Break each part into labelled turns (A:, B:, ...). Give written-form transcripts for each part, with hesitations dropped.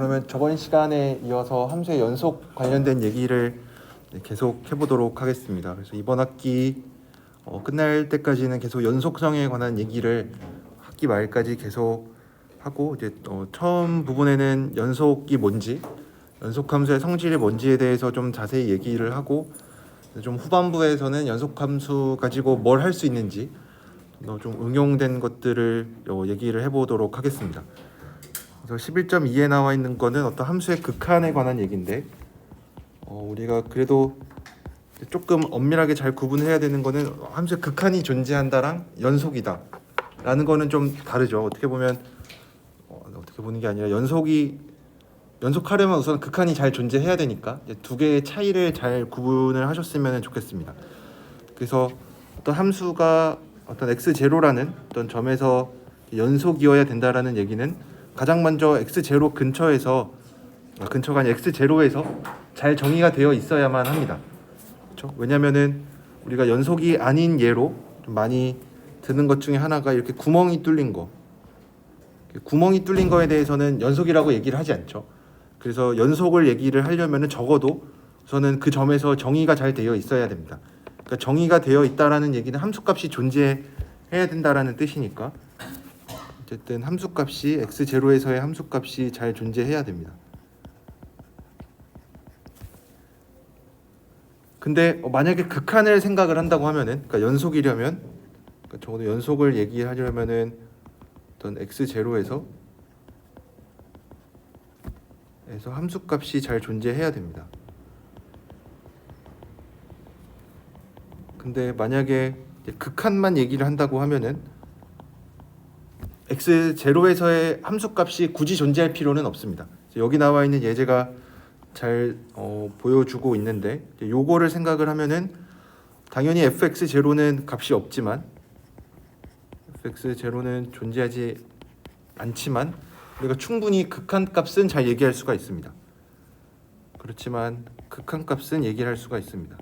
A: 그러면 저번 시간에 이어서 함수의 연속 관련된 얘기를 계속 해보도록 하겠습니다. 그래서 이번 학기 끝날 때까지는 계속 연속성에 관한 얘기를 학기 말까지 계속 하고, 이제 처음 부분에는 연속이 뭔지, 연속함수의 성질이 뭔지에 대해서 좀 자세히 얘기를 하고, 좀 후반부에서는 연속함수 가지고 뭘 할 수 있는지 좀 응용된 것들을 얘기를 해보도록 하겠습니다. 그래서 11.2에 나와 있는 거는 어떤 함수의 극한에 관한 얘기인데, 우리가 그래도 조금 엄밀하게 잘 구분해야 되는 거는 함수의 극한이 존재한다랑 연속이다 라는 거는 좀 다르죠. 어떻게 보면 어떻게 보는 게 아니라 연속하려면 우선 극한이 잘 존재해야 되니까 이제 두 개의 차이를 잘 구분을 하셨으면 좋겠습니다. 그래서 어떤 함수가 어떤 x0라는 어떤 점에서 연속이어야 된다라는 얘기는 가장 먼저 x0 근처가 아니라 x0에서 잘 정의가 되어 있어야만 합니다. 그렇죠? 왜냐면은 우리가 연속이 아닌 예로 좀 많이 드는 것 중에 하나가 이렇게 구멍이 뚫린 거에 대해서는 연속이라고 얘기를 하지 않죠. 그래서 연속을 얘기를 하려면은 적어도 우선은 그 점에서 정의가 잘 되어 있어야 됩니다. 그러니까 정의가 되어 있다라는 얘기는 함수값이 존재해야 된다라는 뜻이니까 어쨌든 함수값이 x0에서의 함수값이 잘 존재해야 됩니다. 근데 만약에 극한을 생각을 한다고 하면은, 그러니까 연속이려면, 그러니까 적어도 연속을 얘기하려면은 어떤 x0에서 함수값이 잘 존재해야 됩니다. 근데 만약에 극한만 얘기를 한다고 하면은 x0에서의 함수값이 굳이 존재할 필요는 없습니다. 여기 나와 있는 예제가 잘 보여주고 있는데, 요거를 생각을 하면은 당연히 fx0는 값이 없지만, fx0는 존재하지 않지만 우리가 충분히 극한값은 잘 얘기할 수가 있습니다. 그렇지만 극한값은 얘기할 수가 있습니다.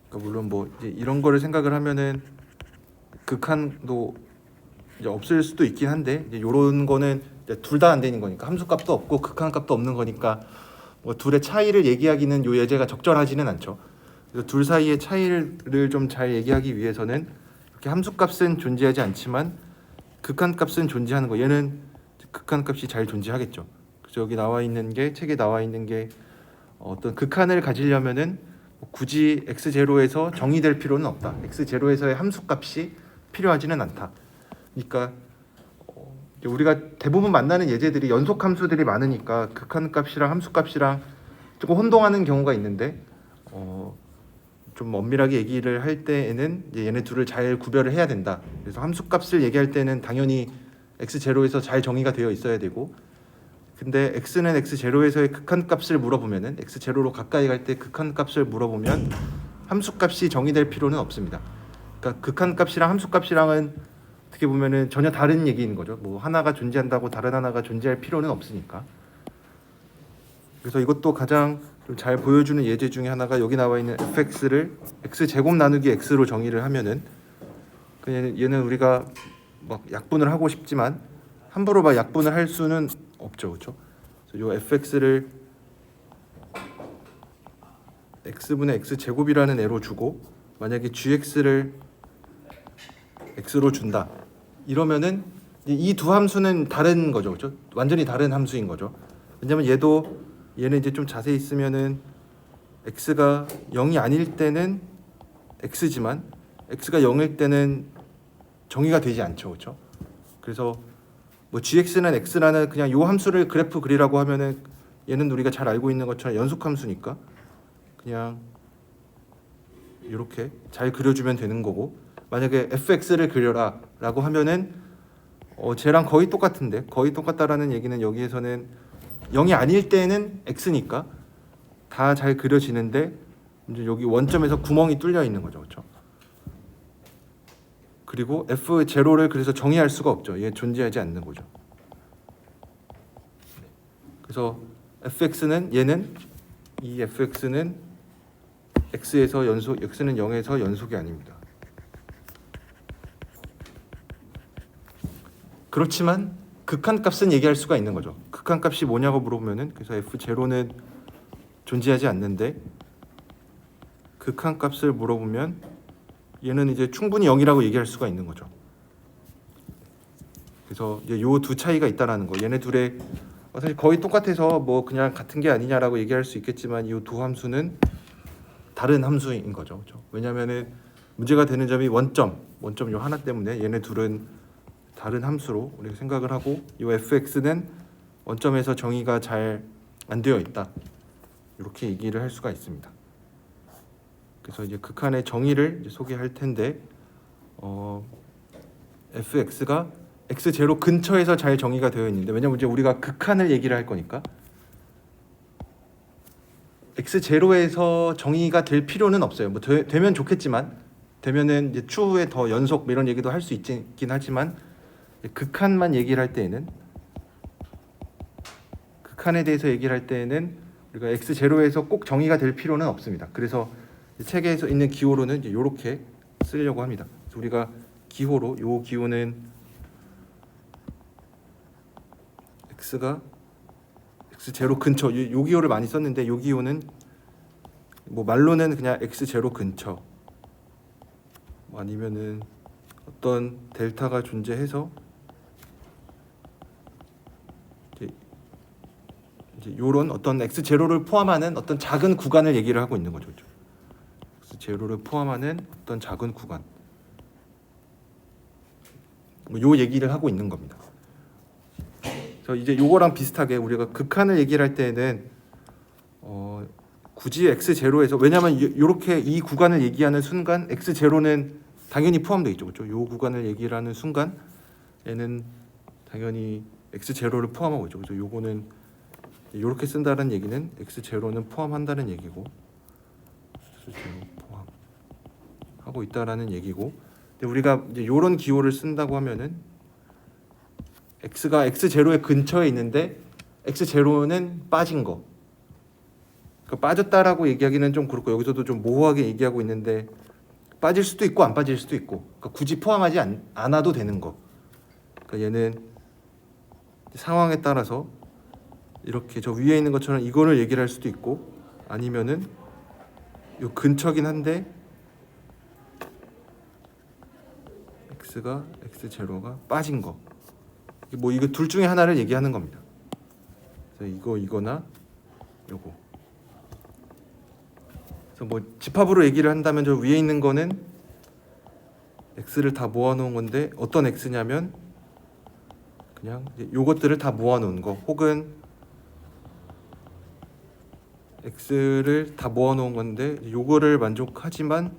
A: 그러니까 물론 뭐 이제 이런 거를 생각을 하면은 극한도 이제 없을 수도 있긴 한데, 이제 이런 거는 둘 다 안 되는 거니까, 함수값도 없고 극한값도 없는 거니까 뭐 둘의 차이를 얘기하기는 요 예제가 적절하지는 않죠. 그래서 둘 사이의 차이를 좀 잘 얘기하기 위해서는 이렇게 함수값은 존재하지 않지만 극한값은 존재하는 거. 얘는 극한값이 잘 존재하겠죠. 그래서 여기 나와 있는 게, 책에 나와 있는 게 어떤 극한을 가지려면은 굳이 x0에서 정의될 필요는 없다. x0에서의 함수값이 필요하지는 않다. 그러니까 우리가 대부분 만나는 예제들이 연속 함수들이 많으니까 극한값이랑 함수값이랑 조금 혼동하는 경우가 있는데, 좀 엄밀하게 얘기를 할 때에는 얘네 둘을 잘 구별을 해야 된다. 그래서 함수값을 얘기할 때는 당연히 x0에서 잘 정의가 되어 있어야 되고, 근데 x는 x0에서의 극한값을 물어보면은, x0로 가까이 갈 때 극한값을 물어보면 함수값이 정의될 필요는 없습니다. 그러니까 극한값이랑 함수값이랑은 어떻게 보면은 전혀 다른 얘기인 거죠. 뭐 하나가 존재한다고 다른 하나가 존재할 필요는 없으니까. 그래서 이것도 가장 좀 잘 보여주는 예제 중에 하나가 여기 나와 있는 fx를 x제곱 나누기 x로 정의를 하면은, 그냥 얘는 우리가 막 약분을 하고 싶지만 함부로 막 약분을 할 수는 없죠, 그렇죠? 그래서 요 fx를 x분의 x제곱이라는 애로 주고, 만약에 gx를 x로 준다 이러면은 이 두 함수는 다른 거죠, 그렇죠? 완전히 다른 함수인 거죠. 왜냐면 얘는 이제 좀 자세히 쓰면은 x가 0이 아닐 때는 x지만 x가 0일 때는 정의가 되지 않죠, 그렇죠? 그래서 뭐 gx는 x라는 그냥 요 함수를 그래프 그리라고 하면은 얘는 우리가 잘 알고 있는 것처럼 연속 함수니까 그냥 이렇게 잘 그려주면 되는 거고, 만약에 fx를 그려라 라고 하면은 쟤랑 거의 똑같다라는 얘기는 여기에서는 0이 아닐 때는 x니까 다 잘 그려지는데, 이제 여기 원점에서 구멍이 뚫려 있는 거죠, 그렇죠? 그리고 f0를 그래서 정의할 수가 없죠. 얘 존재하지 않는 거죠. 그래서 fx는 이 fx는 x에서 연속, x는 0에서 연속이 아닙니다. 그렇지만 극한값은 얘기할 수가 있는 거죠. 극한값이 뭐냐고 물어보면은, 그래서 f0는 존재하지 않는데 극한값을 물어보면 얘는 이제 충분히 0이라고 얘기할 수가 있는 거죠. 그래서 이제 요 두 차이가 있다라는 거. 얘네 둘의 사실 거의 똑같아서 뭐 그냥 같은 게 아니냐라고 얘기할 수 있겠지만 이 두 함수는 다른 함수인 거죠. 그렇죠? 왜냐하면은 문제가 되는 점이 원점 요 하나 때문에 얘네 둘은 다른 함수로 우리가 생각을 하고, 이 fx는 원점에서 정의가 잘 안 되어 있다, 이렇게 얘기를 할 수가 있습니다. 그래서 이제 극한의 정의를 이제 소개할 텐데, fx가 x0 근처에서 잘 정의가 되어 있는데, 왜냐면 이제 우리가 극한을 얘기를 할 거니까 x0에서 정의가 될 필요는 없어요. 뭐 되면 좋겠지만, 되면은 이제 추후에 더 연속 뭐 이런 얘기도 할 수 있긴 하지만, 극한만 얘기를 할 때에는, 극한에 대해서 얘기를 할 때에는 우리가 x0에서 꼭 정의가 될 필요는 없습니다. 그래서 책에서 있는 기호로는 이제 이렇게 쓰려고 합니다. 그래서 우리가 기호로, 요 기호는 x가 x0 근처, 요 기호를 많이 썼는데, 요 기호는 뭐 말로는 그냥 x0 근처, 뭐 아니면은 어떤 델타가 존재해서 이제 요런 어떤 x0를 포함하는 어떤 작은 구간을 얘기를 하고 있는 거죠. x0를 포함하는 어떤 작은 구간, 뭐 요 얘기를 하고 있는 겁니다. 그래서 이제 요거랑 비슷하게 우리가 극한을 얘기를 할 때는 굳이 x0에서, 왜냐하면 이렇게 이 구간을 얘기하는 순간 x0는 당연히 포함되어 있죠. 그렇죠? 요 구간을 얘기를 하는 순간 얘는 당연히 x0를 포함하고 있죠. 그래서 요거는 이렇게 쓴다는 얘기는 x0는 포함한다는 얘기고, x0 포함하고 있다라는 얘기고, 근데 우리가 이제 이런 기호를 쓴다고 하면은 x가 x0의 근처에 있는데 x0는 빠진 거, 그러니까 빠졌다라고 얘기하기는 좀 그렇고, 여기서도 좀 모호하게 얘기하고 있는데 빠질 수도 있고 안 빠질 수도 있고, 그러니까 굳이 포함하지 않아도 되는 거. 그러니까 얘는 상황에 따라서 이렇게 저 위에 있는 것처럼 이거를 얘기를 할 수도 있고, 아니면은 요 근처긴 한데 x가 x0가 빠진 거, 뭐 이거 둘 중에 하나를 얘기하는 겁니다. 그래서 이거나 요거. 그래서 뭐 집합으로 얘기를 한다면 저 위에 있는 거는 x를 다 모아놓은 건데, 어떤 x냐면 그냥 요것들을 다 모아놓은 거, 혹은 x를 다 모아놓은 건데 요거를 만족하지만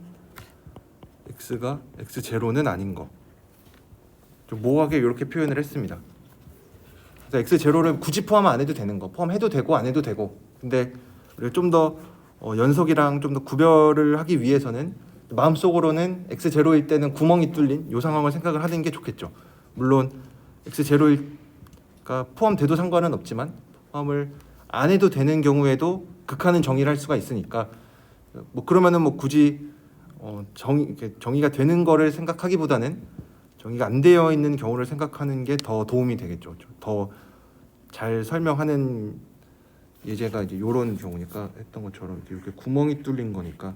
A: x가 x0는 아닌 거, 좀 모호하게 이렇게 표현을 했습니다. 그래서 x0를 굳이 포함 안 해도 되는 거, 포함해도 되고 안 해도 되고, 근데 좀 더 연속이랑 좀 더 구별을 하기 위해서는 마음속으로는 x0일 때는 구멍이 뚫린 요 상황을 생각을 하는 게 좋겠죠. 물론 x0가 포함돼도 상관은 없지만, 포함을 안 해도 되는 경우에도 극한은 정의를 할 수가 있으니까, 뭐 그러면은 뭐 굳이 정의가 되는 거를 생각하기보다는 정의가 안 되어 있는 경우를 생각하는 게 더 도움이 되겠죠. 더 잘 설명하는 예제가 이제 이런 경우니까, 했던 것처럼 이렇게 구멍이 뚫린 거니까,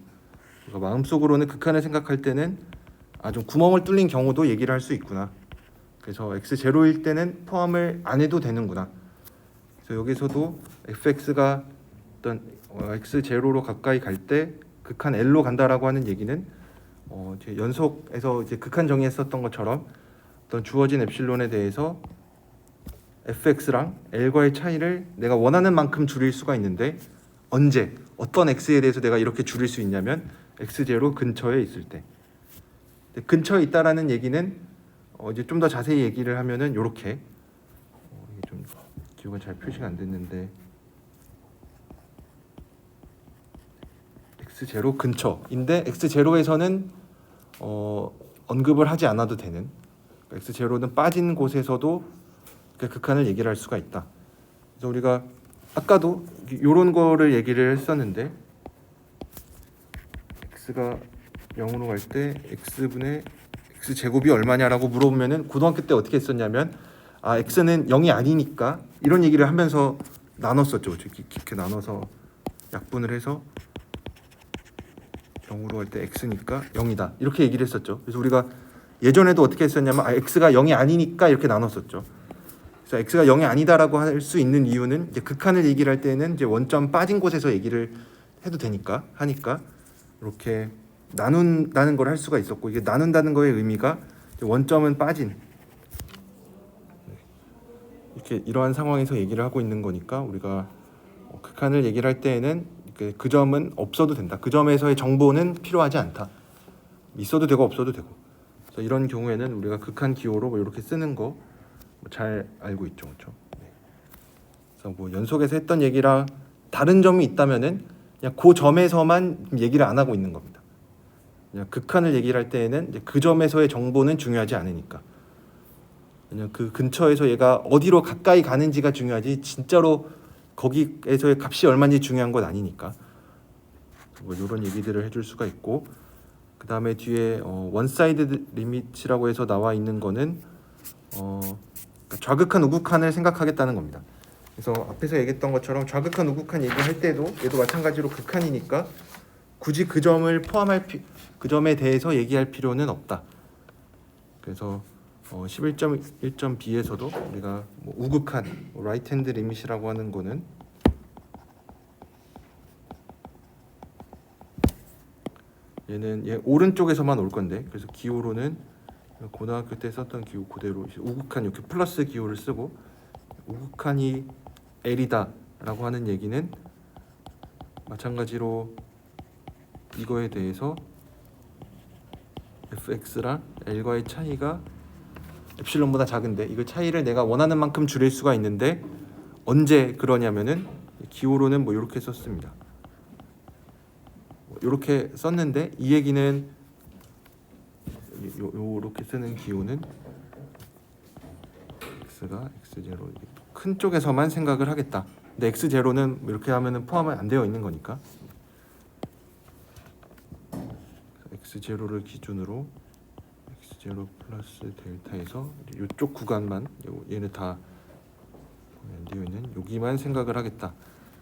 A: 그러니까 마음속으로는 극한을 생각할 때는 좀 구멍을 뚫린 경우도 얘기를 할 수 있구나. 그래서 x0일 때는 포함을 안 해도 되는구나. 그래서 여기서도 fx가 어떤 x0로 가까이 갈 때 극한 L로 간다라고 하는 얘기는 이제 연속에서 이제 극한 정의했었던 것처럼 어떤 주어진 엡실론에 대해서 fx랑 L과의 차이를 내가 원하는 만큼 줄일 수가 있는데, 언제 어떤 x에 대해서 내가 이렇게 줄일 수 있냐면 x0 근처에 있을 때. 근처에 있다라는 얘기는 이제 좀 더 자세히 얘기를 하면은 이렇게, 좀 기호가 잘 표시가 안 됐는데, x0 근처인데 x0에서는 언급을 하지 않아도 되는, x0는 빠진 곳에서도 그 극한을 얘기를 할 수가 있다. 그래서 우리가 아까도 이런 거를 얘기를 했었는데, x가 0으로 갈 때 x분의 x제곱이 얼마냐라고 물어보면은 고등학교 때 어떻게 했었냐면 x는 0이 아니니까 이런 얘기를 하면서 나눴었죠. 이렇게 나눠서 약분을 해서 0으로 갈 때 x니까 0이다 이렇게 얘기를 했었죠. 그래서 우리가 예전에도 어떻게 했었냐면 x가 0이 아니니까 이렇게 나눴었죠. 그래서 x가 0이 아니다라고 할 수 있는 이유는 이제 극한을 얘기를 할 때는 이제 원점 빠진 곳에서 얘기를 해도 되니까 하니까 이렇게 나눈다는 걸 할 수가 있었고, 이게 나눈다는 거의 의미가 원점은 빠진 이렇게 이러한 상황에서 얘기를 하고 있는 거니까 우리가 극한을 얘기를 할 때에는 그 점은 없어도 된다. 그 점에서의 정보는 필요하지 않다. 있어도 되고 없어도 되고. 그래서 이런 경우에는 우리가 극한 기호로 뭐 이렇게 쓰는 거 잘 알고 있죠, 그렇죠? 네. 그래서 뭐 연속해서 했던 얘기랑 다른 점이 있다면은 그냥 그 점에서만 얘기를 안 하고 있는 겁니다. 그냥 극한을 얘기를 할 때에는 이제 그 점에서의 정보는 중요하지 않으니까. 그냥 그 근처에서 얘가 어디로 가까이 가는지가 중요하지 진짜로 거기에서의 값이 얼마인지 중요한 건 아니니까. 뭐 이런 얘기들을 해줄 수가 있고, 그 다음에 뒤에 원사이드 리밋이라고 해서 나와 있는 거는 그러니까 좌극한 우극한을 생각하겠다는 겁니다. 그래서 앞에서 얘기했던 것처럼 좌극한 우극한 얘기할 때도 얘도 마찬가지로 극한이니까 굳이 그 점을 그 점에 대해서 얘기할 필요는 없다. 그래서 11.1.b에서도 우리가 뭐 우극한 라이트 핸드 리밋이라고 하는 거는 얘는 얘 오른쪽에서만 올 건데, 그래서 기호로는 고등학교 때 썼던 기호 그대로 우극한 이렇게 플러스 기호를 쓰고, 우극한이 L이다 라고 하는 얘기는 마찬가지로 이거에 대해서 fx랑 L과의 차이가 엡실론보다 작은데, 이거 차이를 내가 원하는 만큼 줄일 수가 있는데 언제 그러냐면은 기호로는 뭐 이렇게 썼습니다. 이렇게 썼는데 이 얘기는 요렇게 쓰는 기호는 x가 x0 큰 쪽에서만 생각을 하겠다. 근데 x0는 이렇게 하면은 포함은 안 되어 있는 거니까 x0를 기준으로 x0 플러스 델타에서 이쪽 구간만 얘는 다 안 되어 있는 여기만 생각을 하겠다.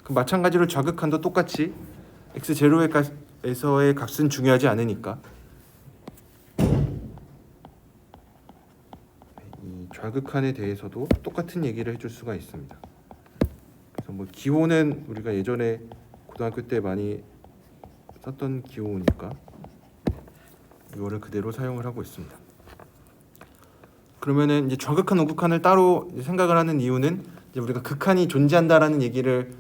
A: 그럼 마찬가지로 좌극한도 똑같이 x0에서의 값은 중요하지 않으니까 이 좌극한에 대해서도 똑같은 얘기를 해줄 수가 있습니다. 그래서 뭐 기호는 우리가 예전에 고등학교 때 많이 썼던 기호니까 이거를 그대로 사용을 하고 있습니다. 그러면은 이제 좌극한, 우극한을 따로 생각을 하는 이유는 이제 우리가 극한이 존재한다라는 얘기를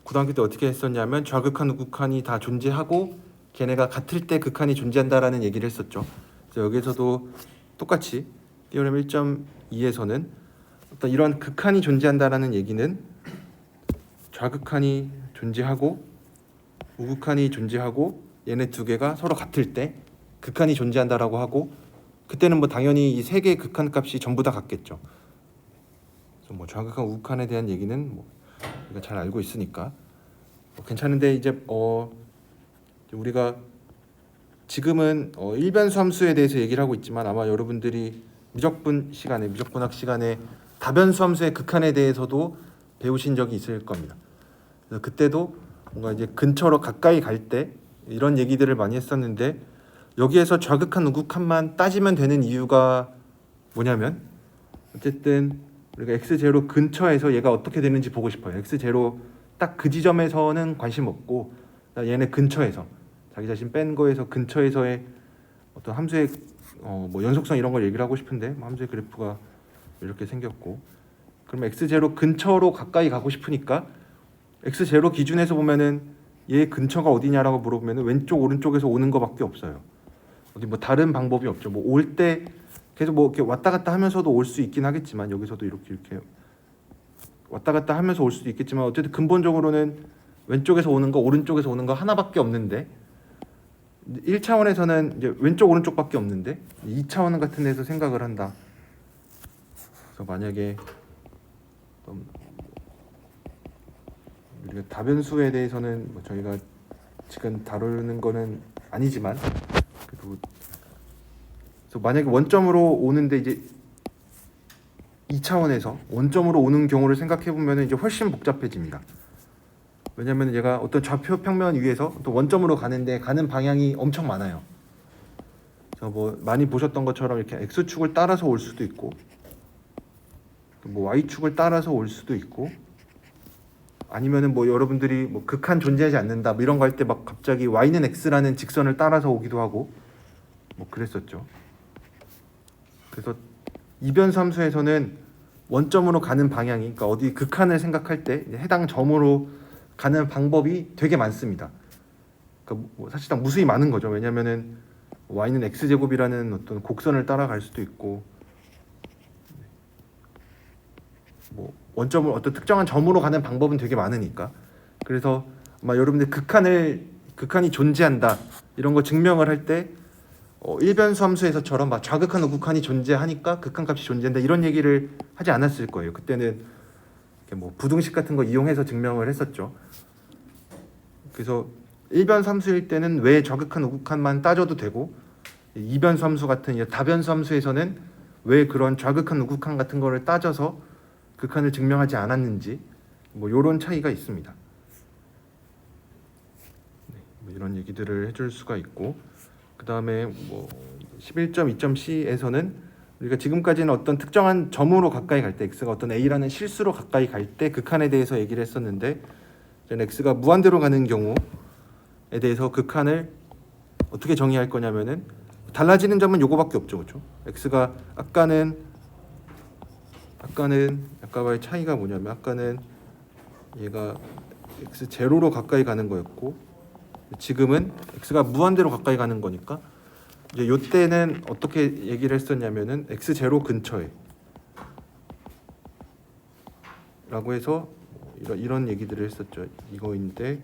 A: 고등학교 때 어떻게 했었냐면 좌극한, 우극한이 다 존재하고 걔네가 같을 때 극한이 존재한다라는 얘기를 했었죠. 그래서 여기서도 똑같이 티오렘 1.2에서는 어떤 이런 극한이 존재한다라는 얘기는 좌극한이 존재하고 우극한이 존재하고 얘네 두 개가 서로 같을 때 극한이 존재한다라고 하고, 그때는 뭐 당연히 이 세 개의 극한 값이 전부 다 같겠죠. 그래서 뭐 좌극한, 우극한에 대한 얘기는 뭐 우리가 잘 알고 있으니까 괜찮은데, 이제 우리가 지금은 일변수 함수에 대해서 얘기를 하고 있지만 아마 여러분들이 미적분학 시간에 다변수 함수의 극한에 대해서도 배우신 적이 있을 겁니다. 그래서 그때도 뭔가 이제 근처로 가까이 갈 때 이런 얘기들을 많이 했었는데, 여기에서 좌극한, 우극한만 따지면 되는 이유가 뭐냐면 어쨌든 우리가 x0 근처에서 얘가 어떻게 되는지 보고 싶어요. x0 딱 그 지점에서는 관심 없고 얘네 근처에서 자기 자신 뺀 거에서 근처에서의 어떤 함수의 뭐 연속성 이런 걸 얘기를 하고 싶은데 뭐 함수의 그래프가 이렇게 생겼고, 그러면 x0 근처로 가까이 가고 싶으니까 x0 기준에서 보면은 얘 근처가 어디냐라고 물어보면은 왼쪽 오른쪽에서 오는 거밖에 없어요. 어디 뭐 다른 방법이 없죠. 뭐 올 때 계속 뭐 이렇게 왔다 갔다 하면서도 올 수 있긴 하겠지만, 여기서도 이렇게 왔다 갔다 하면서 올 수도 있겠지만 어쨌든 근본적으로는 왼쪽에서 오는 거 오른쪽에서 오는 거 하나밖에 없는데, 1차원에서는 이제 왼쪽 오른쪽밖에 없는데 2차원 같은 데서 생각을 한다. 그래서 만약에 우리가 다변수에 대해서는 뭐 저희가 지금 다루는 거는 아니지만 그래도 그래서 만약에 원점으로 오는데 이제 2차원에서 원점으로 오는 경우를 생각해 보면 이제 훨씬 복잡해집니다. 왜냐하면 얘가 어떤 좌표 평면 위에서 또 원점으로 가는데 가는 방향이 엄청 많아요. 그래서 뭐 많이 보셨던 것처럼 이렇게 x축을 따라서 올 수도 있고, 뭐 y축을 따라서 올 수도 있고, 아니면은 뭐 여러분들이 뭐 극한 존재하지 않는다 뭐 이런 거 할 때 막 갑자기 y는 x라는 직선을 따라서 오기도 하고 뭐 그랬었죠. 그래서 이변수 함수에서는 원점으로 가는 방향이, 그러니까 어디 극한을 생각할 때 해당 점으로 가는 방법이 되게 많습니다. 그러니까 뭐 사실상 무수히 많은 거죠. 왜냐면은 y는 x제곱이라는 어떤 곡선을 따라갈 수도 있고, 뭐 원점을 어떤 특정한 점으로 가는 방법은 되게 많으니까. 그래서 아마 여러분들 극한이 존재한다 이런 거 증명을 할 때 일변수 함수에서처럼 막 좌극한 우극한이 존재하니까 극한값이 존재한다 이런 얘기를 하지 않았을 거예요. 그때는 뭐 부등식 같은 거 이용해서 증명을 했었죠. 그래서 일변수 함수일 때는 왜 좌극한 우극한만 따져도 되고, 이변수 함수 같은 다변수 함수에서는 왜 그런 좌극한 우극한 같은 거를 따져서 극한을 증명하지 않았는지 뭐 이런 차이가 있습니다. 뭐 이런 얘기들을 해줄 수가 있고, 그 다음에 뭐 11.2.c에서는 우리가 지금까지는 어떤 특정한 점으로 가까이 갈 때, x가 어떤 a라는 실수로 가까이 갈 때 극한에 대해서 얘기를 했었는데, 이제 x가 무한대로 가는 경우에 대해서 극한을 어떻게 정의할 거냐면은 달라지는 점은 요거밖에 없죠, 그렇죠? x가 아까와의 차이가 뭐냐면, 아까는 얘가 x 제로로 가까이 가는 거였고, 지금은 x가 무한대로 가까이 가는 거니까 이제 요때는 어떻게 얘기를 했었냐면은 x 제로 근처에 라고 해서 이런 얘기들을 했었죠. 이거인데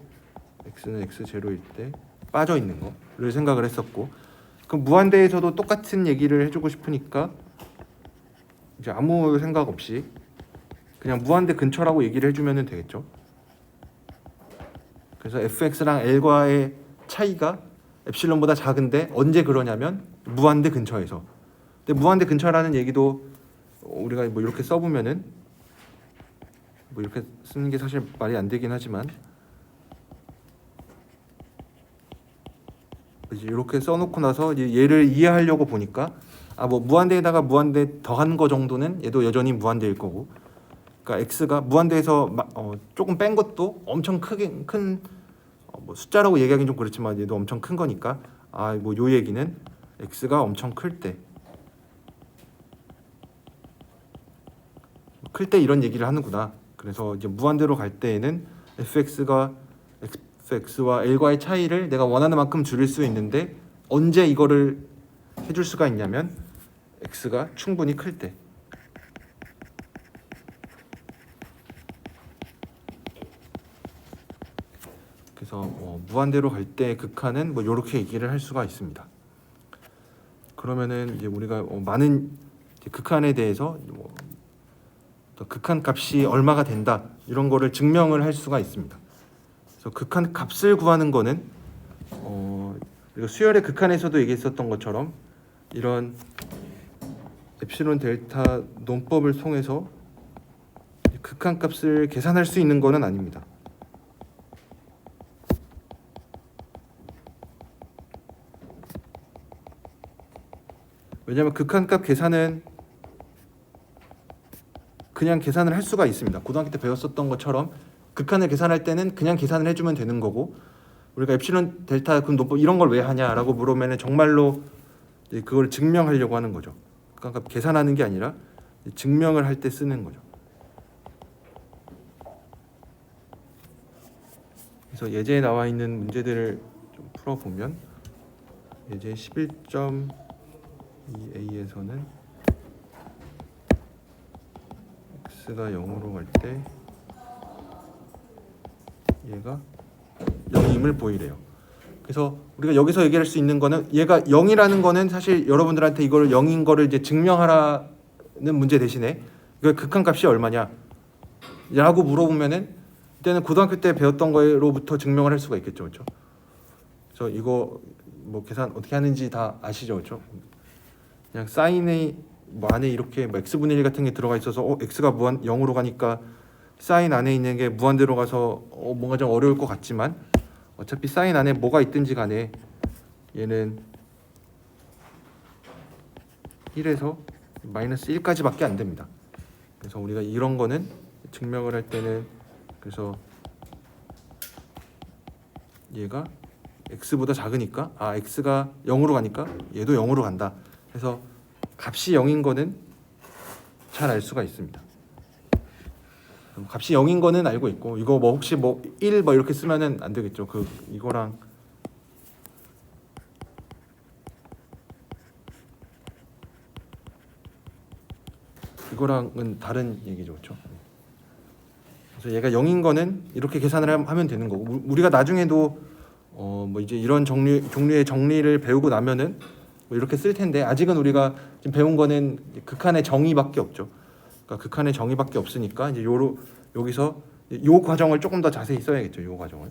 A: x는 x 제로일 때 빠져 있는 거를 생각을 했었고, 그럼 무한대에서도 똑같은 얘기를 해주고 싶으니까 이제 아무 생각 없이 그냥 무한대 근처라고 얘기를 해주면 되겠죠. 그래서 fx랑 l과의 차이가 엡실론보다 작은데 언제 그러냐면 무한대 근처에서. 근데 무한대 근처라는 얘기도 우리가 뭐 이렇게 써보면은 뭐 이렇게 쓰는 게 사실 말이 안 되긴 하지만, 이제 이렇게 써놓고 나서 이제 얘를 이해하려고 보니까 뭐 무한대에다가 무한대 더한 거 정도는 얘도 여전히 무한대일 거고, 그러니까 x가 무한대에서 조금 뺀 것도 엄청 큰 뭐 숫자라고 얘기하기는 좀 그렇지만 얘도 엄청 큰 거니까 뭐 요 얘기는 x가 엄청 클 때 이런 얘기를 하는구나. 그래서 이제 무한대로 갈 때에는 fx와 l과의 차이를 내가 원하는 만큼 줄일 수 있는데 언제 이거를 해줄 수가 있냐면 x가 충분히 클 때. 그래서 무한대로 갈 때 극한은 뭐 이렇게 얘기를 할 수가 있습니다. 그러면은 이제 우리가 많은 이제 극한에 대해서 극한 값이 얼마가 된다 이런 거를 증명을 할 수가 있습니다. 그래서 극한 값을 구하는 거는 우리가 수열의 극한에서도 얘기했었던 것처럼 이런 엡실론 델타 논법을 통해서 극한 값을 계산할 수 있는 거는 아닙니다. 왜냐하면 극한값 계산은 그냥 계산을 할 수가 있습니다. 고등학교 때 배웠었던 것처럼 극한을 계산할 때는 그냥 계산을 해주면 되는 거고, 우리가 엡실론 델타 그 논법 이런 걸 왜 하냐라고 물으면 정말로 그걸 증명하려고 하는 거죠. 극한값 계산하는 게 아니라 증명을 할 때 쓰는 거죠. 그래서 예제에 나와 있는 문제들을 좀 풀어보면, 예제 11.2a에서는 x가 0으로 갈 때 얘가 0임을 보이래요. 그래서 우리가 여기서 얘기할 수 있는 거는 얘가 0이라는 거는 사실 여러분들한테 이걸 0인 거를 이제 증명하라는 문제 대신에 그 극한값이 얼마냐 라고 물어보면은 이때는 고등학교 때 배웠던 거로부터 증명을 할 수가 있겠죠. 그렇죠? 그래서 이거 뭐 계산 어떻게 하는지 다 아시죠, 그렇죠? 그냥 사인의 뭐 안에 이렇게 뭐 x분의 1 같은 게 들어가 있어서 x가 무한 0으로 가니까 사인 안에 있는 게 무한대로 가서 뭔가 좀 어려울 것 같지만 어차피 사인 안에 뭐가 있든지 간에 얘는 1에서 마이너스 1까지밖에 안 됩니다. 그래서 우리가 이런 거는 증명을 할 때는 그래서 얘가 x보다 작으니까 x가 0으로 가니까 얘도 0으로 간다. 그래서 값이 0인 거는 잘 알 수가 있습니다. 값이 0인 거는 알고 있고 이거 뭐 혹시 뭐 1 뭐 이렇게 쓰면은 안 되겠죠. 이거랑은 다른 얘기죠, 그렇죠? 그래서 얘가 0인 거는 이렇게 계산을 하면 되는 거고 우리가 나중에도 뭐 이제 이런 종류의 정리를 배우고 나면은 뭐 이렇게 쓸 텐데 아직은 우리가 지금 배운 거는 극한의 정의밖에 없죠. 그러니까 극한의 정의밖에 없으니까 이제 여기서 요 과정을 조금 더 자세히 써야겠죠. 요 과정을.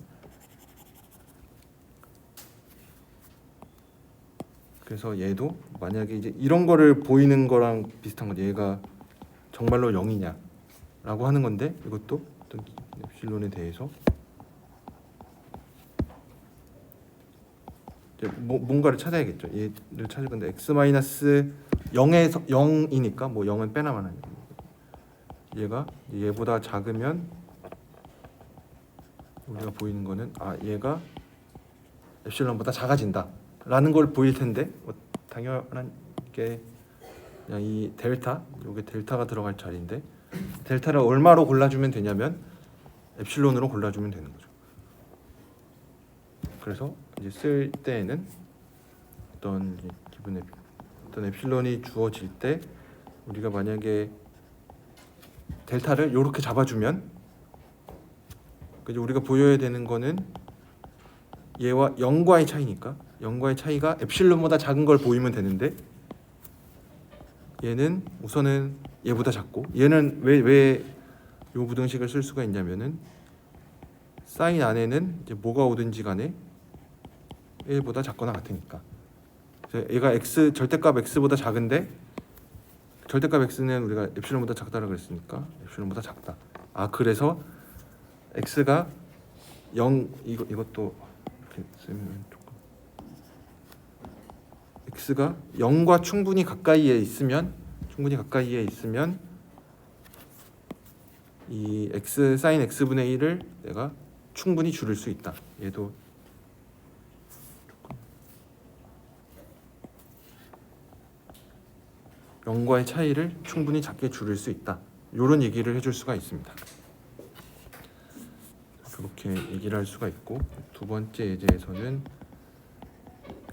A: 그래서 얘도 만약에 이제 이런 거를 보이는 거랑 비슷한 거죠. 얘가 정말로 0이냐라고 하는 건데 이것도 어떤 엡실론에 대해서 이제 뭔가를 찾아야겠죠. 얘를 찾을 건데 x 마이너스 0에서 0이니까 뭐 0은 빼나마나 얘가 얘보다 작으면 우리가 보이는 거는 얘가 엡실론보다 작아진다라는 걸 보일 텐데 당연한 게 그냥 이 델타, 요게 델타가 들어갈 자리인데 델타를 얼마로 골라주면 되냐면 엡실론으로 골라주면 되는 거죠. 그래서 이제 쓸 때에는 어떤 엡실론이 주어질 때 우리가 만약에 델타를 이렇게 잡아주면 우리가 보여야 되는 거는 얘와 0과의 차이니까 0과의 차이가 엡실론보다 작은 걸 보이면 되는데 얘는 우선은 얘보다 작고 얘는 왜 요 부등식을 쓸 수가 있냐면은 사인 안에는 이제 뭐가 오든지 간에 1보다 작거나 같으니까 그래서 얘가 절대값 x보다 작은데 절대값 x는 우리가 엡실론보다 작다라고 그랬으니까 엡실론보다 작다. 그래서 x가 0 이것도 이렇게 쓰면 조금 x가 0과 충분히 가까이에 있으면 이 x 사인 x분의 1을 내가 충분히 줄일 수 있다. 얘도 조금 0과의 차이를 충분히 작게 줄일 수 있다. 이런 얘기를 해줄 수가 있습니다. 그렇게 얘기를 할 수가 있고 두 번째 예제에서는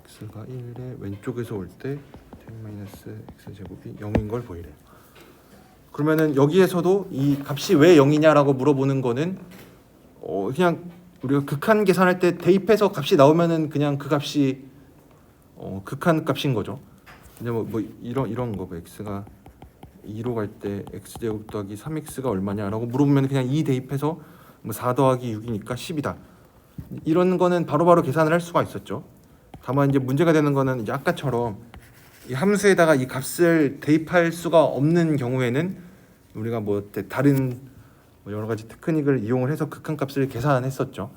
A: x가 1에 왼쪽에서 올 때 10 x 제곱이 0인 걸 보이래요. 그러면은 여기에서도 이 값이 왜 0이냐라고 물어보는 거는 그냥 우리가 극한 계산할 때 대입해서 값이 나오면은 그냥 그 값이 극한 값인 거죠. 왜냐면 뭐 이런 거 x가 2로 갈 때 x제곱 더하기 3x가 얼마냐라고 물어보면 그냥 2 대입해서 뭐 4 더하기 6이니까 10이다. 이런 거는 바로바로 계산을 할 수가 있었죠. 다만 이제 문제가 되는 거는 이제 아까처럼 이 함수에다가 이 값을 대입할 수가 없는 경우에는 우리가 뭐 다른 여러 가지 테크닉을 이용을 해서 극한값을 계산했었죠.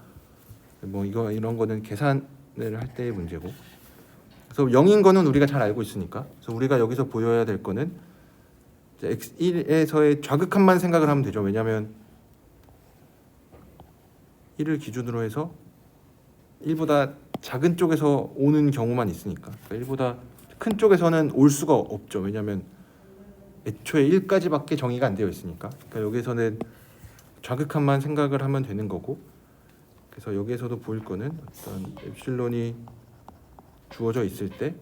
A: 뭐 이런 거는 계산을 할 때의 문제고. 그래서 0인 거는 우리가 잘 알고 있으니까. 그래서 우리가 여기서 보여야 될 거는 x1에서의 좌극한만 생각을 하면 되죠. 왜냐하면 1을 기준으로 해서 1보다 작은 쪽에서 오는 경우만 있으니까. 그러니까 1보다 큰 쪽에서는 올 수가 없죠. 왜냐하면 애초에 1까지밖에 정의가 안 되어 있으니까. 그러니까 여기서는 좌극한만 생각을 하면 되는 거고. 그래서 여기에서도 보일 거는 어떤 엡실론이 주어져 있을 때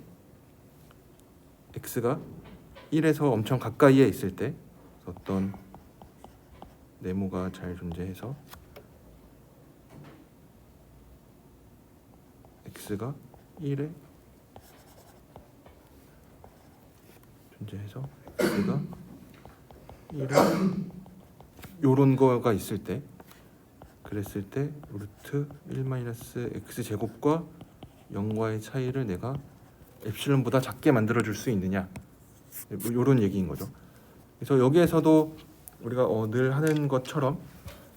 A: x가 1에서 엄청 가까이에 있을 때 어떤 네모가 잘 존재해서 x가 1에 존재해서 x가 1에 요런 거가 있을 때 그랬을 때 루트 1 마이너스 x 제곱과 0과의 차이를 내가 엡실론보다 작게 만들어 줄 수 있느냐, 뭐 이런 얘기인 거죠. 그래서 여기에서도 우리가 늘 하는 것처럼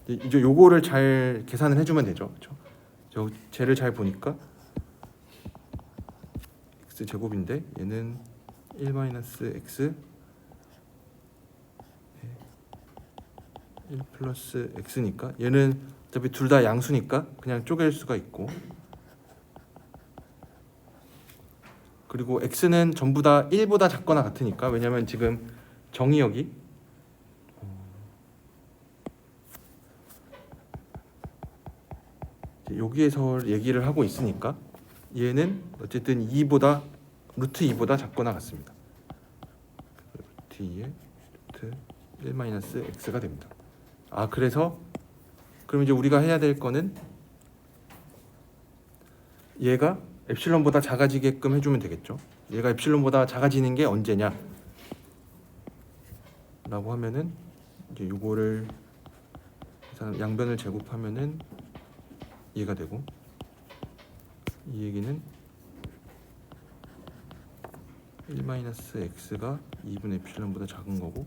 A: 이제 요거를 잘 계산을 해주면 되죠. 그렇죠? 저 쟤를 잘 보니까 x 제곱인데 얘는 1-x 1 플러스 x니까 얘는 어차피 둘 다 양수니까 그냥 쪼갤 수가 있고, 그리고 x는 전부 다 1보다 작거나 같으니까, 왜냐면 지금 정의역이 여기에서 얘기를 하고 있으니까 얘는 어쨌든 2보다 루트 2보다 작거나 같습니다. 루트 2에 루트 1-x가 됩니다. 그래서 그럼 이제 우리가 해야 될 거는 얘가 엡실론보다 작아지게끔 해주면 되겠죠. 얘가 엡실론보다 작아지는 게 언제냐 라고 하면은 이제 요거를 양변을 제곱하면은 얘가 되고, 이 얘기는 1-x가 2분의 엡실론보다 작은 거고,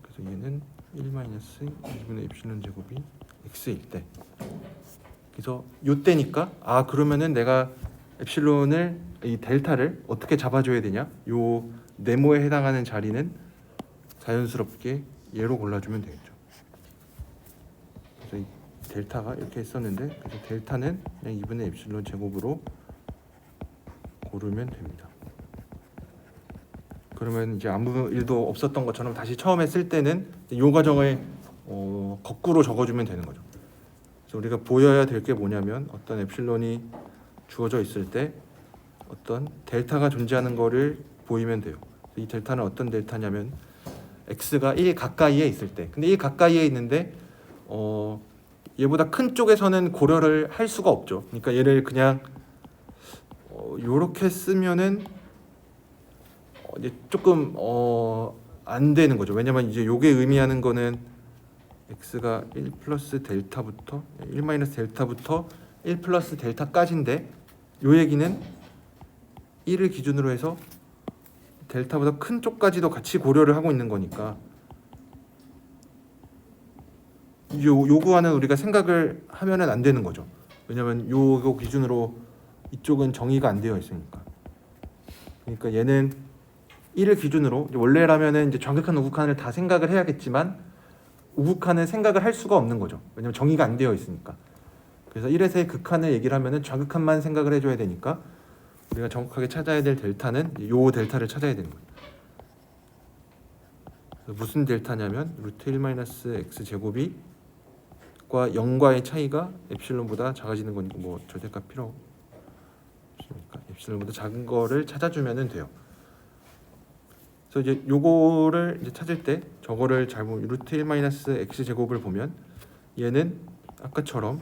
A: 그래서 얘는 1-2분의 엡실론 제곱이 x일 때, 그래서 요때니까 그러면은 내가 엡실론을, 이 델타를 어떻게 잡아줘야 되냐, 요 네모에 해당하는 자리는 자연스럽게 얘로 골라주면 되겠죠. 그래서 이 델타가 이렇게 있었는데, 그래서 델타는 그냥 2분의 엡실론 제곱으로 고르면 됩니다. 그러면 이제 아무 일도 없었던 것처럼 다시 처음에 쓸 때는 이 과정을 거꾸로 적어주면 되는 거죠. 그래서 우리가 보여야 될 게 뭐냐면, 어떤 엡실론이 주어져 있을 때 어떤 델타가 존재하는 거를 보이면 돼요. 이 델타는 어떤 델타냐면 x가 1 가까이에 있을 때, 근데 1 가까이에 있는데 얘보다 큰 쪽에서는 고려를 할 수가 없죠. 그러니까 얘를 그냥 요렇게 쓰면은 이제 조금 안 되는 거죠. 왜냐면 이제 요게 의미하는 거는 x가 1 플러스 델타부터 1 마이너스 델타부터 1 플러스 델타까지인데, 요 얘기는 1을 기준으로 해서 델타보다 큰 쪽까지도 같이 고려를 하고 있는 거니까, 요거와는 우리가 생각을 하면은 안 되는 거죠. 왜냐면 요거 기준으로 이쪽은 정의가 안 되어 있으니까. 그러니까 얘는 1을 기준으로, 원래라면은 이제 좌극한 우극한을 다 생각을 해야겠지만 우극한은 생각을 할 수가 없는 거죠. 왜냐면 정의가 안 되어 있으니까. 그래서 1에서의 극한을 얘기를 하면은 좌극한만 생각을 해줘야 되니까 우리가 정확하게 찾아야 될 델타는 요 델타를 찾아야 되는 거예요. 무슨 델타냐면 루트 1-x 제곱이 과 0과의 차이가 엡실론보다 작아지는 거니까 뭐 절대값 필요 없으니까 엡실론보다 작은 거를 찾아주면 돼요. 그래서 이제 요거를 이제 찾을 때 저거를 잘 보면 루트 1-x 제곱을 보면 얘는 아까처럼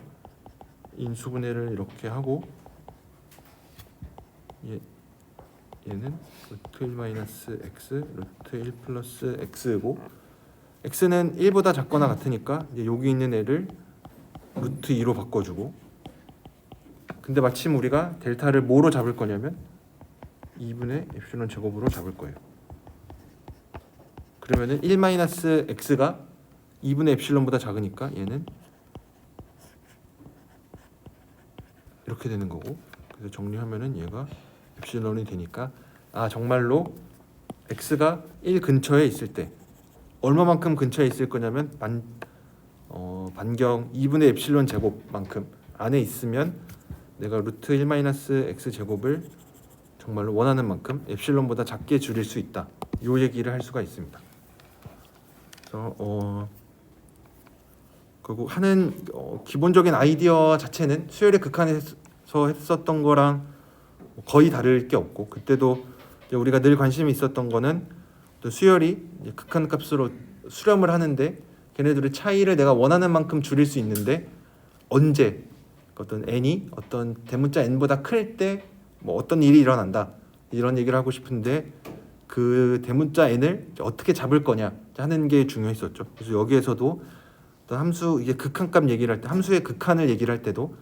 A: 인수분해를 이렇게 하고, 얘는 루트 1-x 루트 1 플러스 x고, x는 1보다 작거나 같으니까 이제 여기 있는 애를 루트 2로 바꿔주고, 근데 마침 우리가 델타를 뭐로 잡을 거냐면 2분의 엡실론 제곱으로 잡을 거예요. 그러면은 1-x가 2분의 엡실론보다 작으니까 얘는 이렇게 되는 거고, 그래서 정리하면은 얘가 엡실론이 되니까 정말로 x가 1 근처에 있을 때 얼마만큼 근처에 있을 거냐면 반경 2분의 엡실론 제곱만큼 안에 있으면 내가 루트 1-x 제곱을 정말로 원하는 만큼 엡실론보다 작게 줄일 수 있다, 요 얘기를 할 수가 있습니다. 그래서 그리고 하는 기본적인 아이디어 자체는 수열의 극한에서 했었던 거랑 거의 다를 게 없고, 그때도 우리가 늘 관심이 있었던 거는 또 수열이 극한 값으로 수렴을 하는데 걔네들의 차이를 내가 원하는 만큼 줄일 수 있는데 언제 어떤 n이 어떤 대문자 n보다 클 때 뭐 어떤 일이 일어난다, 이런 얘기를 하고 싶은데 그 대문자 n을 어떻게 잡을 거냐 하는 게 중요했었죠. 그래서 여기에서도 어떤 함수, 이게 극한값 얘기를 할 때, 함수의 극한을 얘기를 할 때도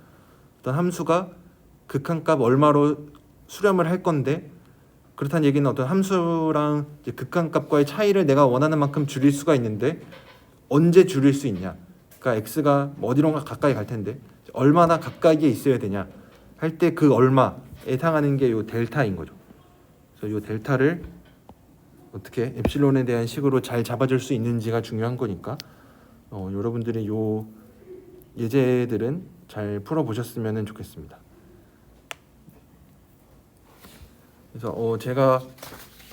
A: 어떤 함수가 극한값 얼마로 수렴을 할 건데, 그렇다는 얘기는 어떤 함수랑 이제 극한값과의 차이를 내가 원하는 만큼 줄일 수가 있는데 언제 줄일 수 있냐. 그러니까 x가 어디론가 가까이 갈 텐데 얼마나 가까이에 있어야 되냐 할 때 그 얼마에 해당하는 게 요 델타인 거죠. 그래서 요 델타를 어떻게 엡실론에 대한 식으로 잘 잡아줄 수 있는지가 중요한 거니까 여러분들이 요 예제들은 잘 풀어보셨으면 좋겠습니다. 그래서 제가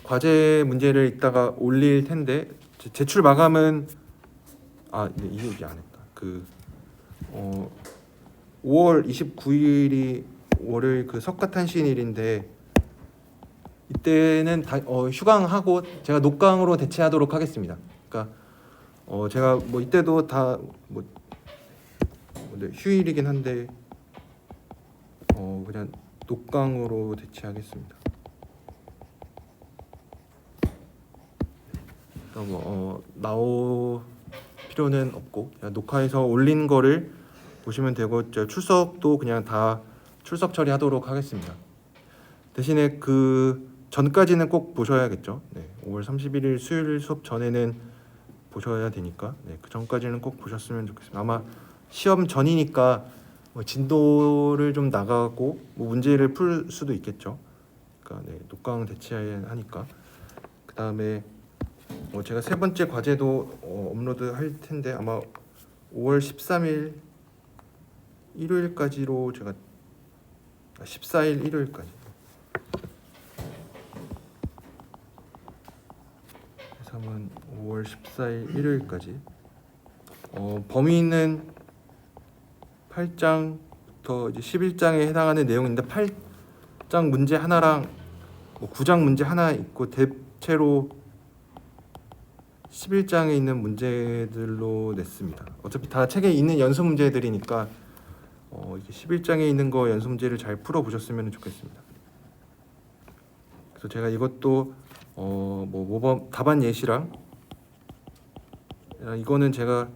A: 과제 문제를 이따가 올릴 텐데 제출 마감은 이 얘기 안 했다. 5월 29일이 월요일 그 석가탄신일인데 이때는 휴강하고 제가 녹강으로 대체하도록 하겠습니다. 그러니까 제가 뭐 이때도 다 휴일이긴 한데 그냥 녹강으로 대체하겠습니다. 나올 필요는 없고 그냥 녹화해서 올린 거를 보시면 되고 출석도 그냥 다 출석 처리하도록 하겠습니다. 대신에 그 전까지는 꼭 보셔야겠죠. 5월 31일 수요일 수업 전에는 보셔야 되니까 그 전까지는 꼭 보셨으면 좋겠습니다. 아마 시험 전이니까 진도를 좀 나가고 문제를 풀 수도 있겠죠. 그러니까 녹강 대체하니까 그 다음에 제가 세 번째 과제도 업로드 할 텐데 아마 5월 13일 일요일까지로 제가 14일 일요일까지 해서는 5월 14일 일요일까지 범위는 8장부터 이제 11장에 해당하는 내용인데 8장 문제 하나랑 9장 문제 하나 있고 대체로 11장에 있는 문제들로 냈습니다. 어차피 다 책에 있는 연습 문제들이니까 11장에 있는 거 연습 문제를 잘 풀어보셨으면 좋겠습니다. 그래서 제가 이것도 모범 답안 예시랑 이거는 제가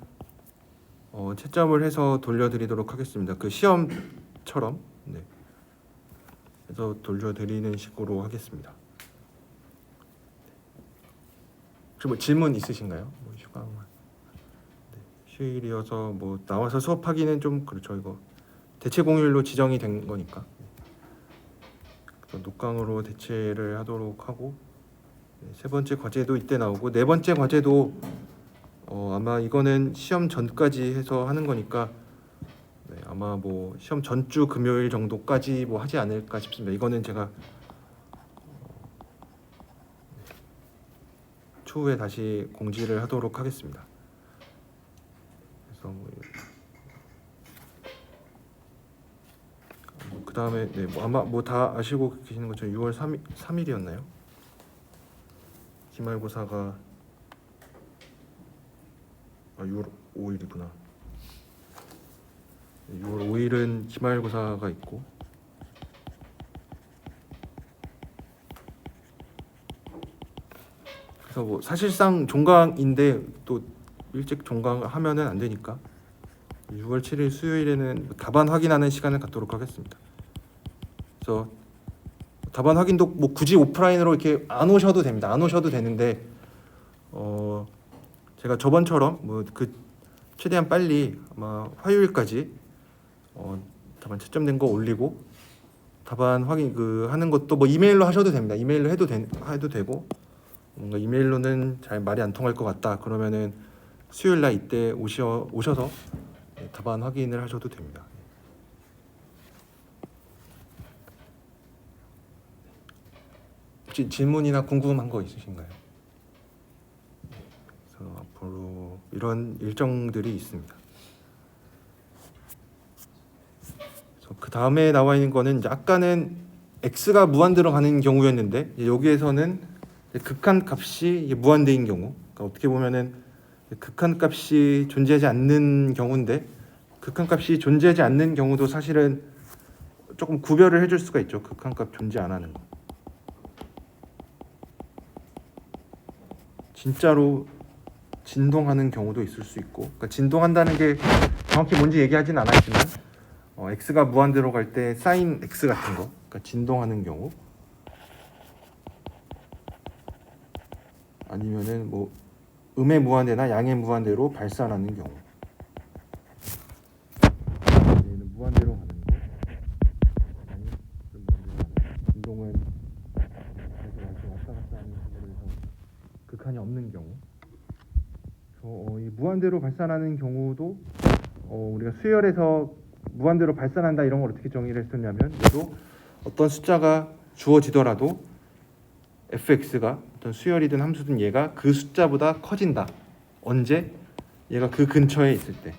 A: 채점을 해서 돌려드리도록 하겠습니다. 그 시험처럼 해서 돌려드리는 식으로 하겠습니다. 혹시 질문 있으신가요? 휴강만 휴일이어서 나와서 수업하기는 좀 그렇죠. 이거 대체 공휴일로 지정이 된 거니까 녹강으로 대체를 하도록 하고 세 번째 과제도 이때 나오고 네 번째 과제도 아마 이거는 시험 전까지 해서 하는 거니까 아마 시험 전주 금요일 정도까지 하지 않을까 싶습니다. 이거는 제가 추후에 다시 공지를 하도록 하겠습니다. 그래서 그 다음에 아마 다 아시고 계시는 것처럼 6월 3일이었나요? 기말고사가 6월 5일이구나. 6월 5일은 기말고사가 있고 그래서 사실상 종강인데 또 일찍 종강하면은 안 되니까 6월 7일 수요일에는 답안 확인하는 시간을 갖도록 하겠습니다. 그래서 답안 확인도 굳이 오프라인으로 이렇게 안 오셔도 됩니다. 안 오셔도 되는데 제가 저번처럼 최대한 빨리 아마 화요일까지 답안 채점된 거 올리고 답안 확인 하는 것도 이메일로 하셔도 됩니다. 이메일로 해도 되고 뭔가 이메일로는 잘 말이 안 통할 것 같다. 그러면은 수요일 날 이때 오셔서 답안 확인을 하셔도 됩니다. 혹시 질문이나 궁금한 거 있으신가요? 그래서 앞으로 이런 일정들이 있습니다. 그 다음에 나와 있는 거는 약간은 x가 무한대로 가는 경우였는데 여기에서는 극한값이 무한대인 경우, 그러니까 어떻게 보면은 극한값이 존재하지 않는 경우인데 극한값이 존재하지 않는 경우도 사실은 조금 구별을 해줄 수가 있죠. 극한값 존재 안 하는 거. 진짜로 진동하는 경우도 있을 수 있고, 그러니까 진동한다는 게 정확히 뭔지 얘기하진 않았지만 x가 무한대로 갈 때 사인 x 같은 거, 그러니까 진동하는 경우, 아니면은 뭐 음의 무한대나 양의 무한대로 발산하는 경우. 얘는 무한대로 가는 거, 양이 좀 무한대로 가는 거. 진동은 계속 이렇게 왔다 갔다 하는 식으로 해서 극한이 없는 경우. 이 무한대로 발산하는 경우도 우리가 수열에서 무한대로 발산한다 이런 걸 어떻게 정의를 했었냐면, 얘도 어떤 숫자가 주어지더라도 fx가 어떤 수열이든 함수든 얘가 그 숫자보다 커진다. 언제? 얘가 그 근처에 있을 때.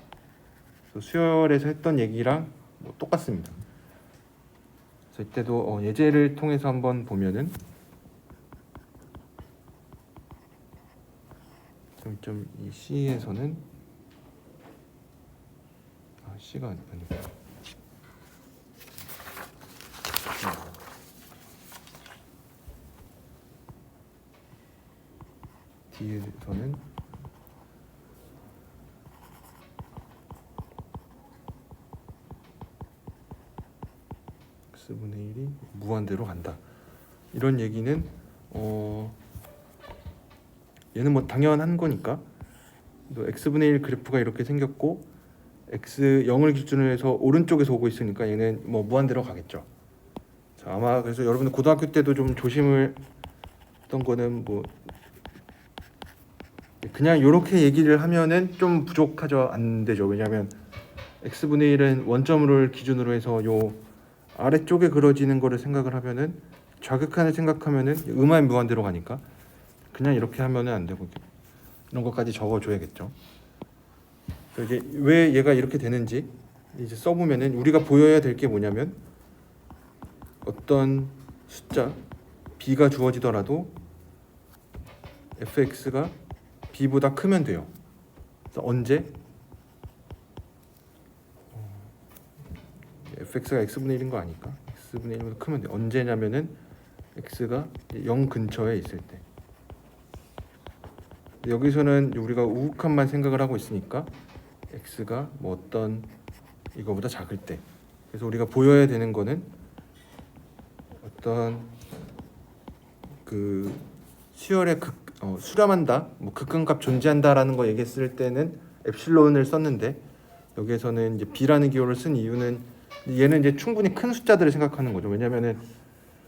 A: 그래서 수열에서 했던 얘기랑 뭐 똑같습니다. 그래서 이때도 예제를 통해서 한번 보면은 이 C에서는 C가 아니고 D에서는 x분의 1이 무한대로 간다. 이런 얘기는 얘는 뭐 당연한 거니까, 또 x분의 1 그래프가 이렇게 생겼고 x 0을 기준으로 해서 오른쪽에서 오고 있으니까 얘는 뭐 무한대로 가겠죠. 자, 아마 그래서 여러분들 고등학교 때도 좀 조심을 했던 거는 뭐 그냥 이렇게 얘기를 하면은 좀 부족하죠. 안 되죠. 왜냐하면 x분의 1은 원점을 기준으로 해서 요 아래쪽에 그려지는 거를 생각을 하면은, 좌극한을 생각하면은 음한 무한대로 가니까 그냥 이렇게 하면은 안 되고 이런 것까지 적어줘야겠죠. 그래서 이제 왜 얘가 이렇게 되는지 이제 써보면은 우리가 보여야 될 게 뭐냐면, 어떤 숫자 b가 주어지더라도 fx가 b보다 크면 돼요. 그래서 언제? fx가 x분의 1인 거 아니까 x분의 1보다 크면 돼. 언제냐면은 x가 0 근처에 있을 때. 여기서는 우리가 우극한만 생각을 하고 있으니까 x가 뭐 어떤 이거보다 작을 때. 그래서 우리가 보여야 되는 거는 어떤 그 수열의 수렴한다, 뭐 극한값 존재한다라는 거 얘기했을 때는 엡실론을 썼는데, 여기에서는 이제 b라는 기호를 쓴 이유는 얘는 이제 충분히 큰 숫자들을 생각하는 거죠. 왜냐면은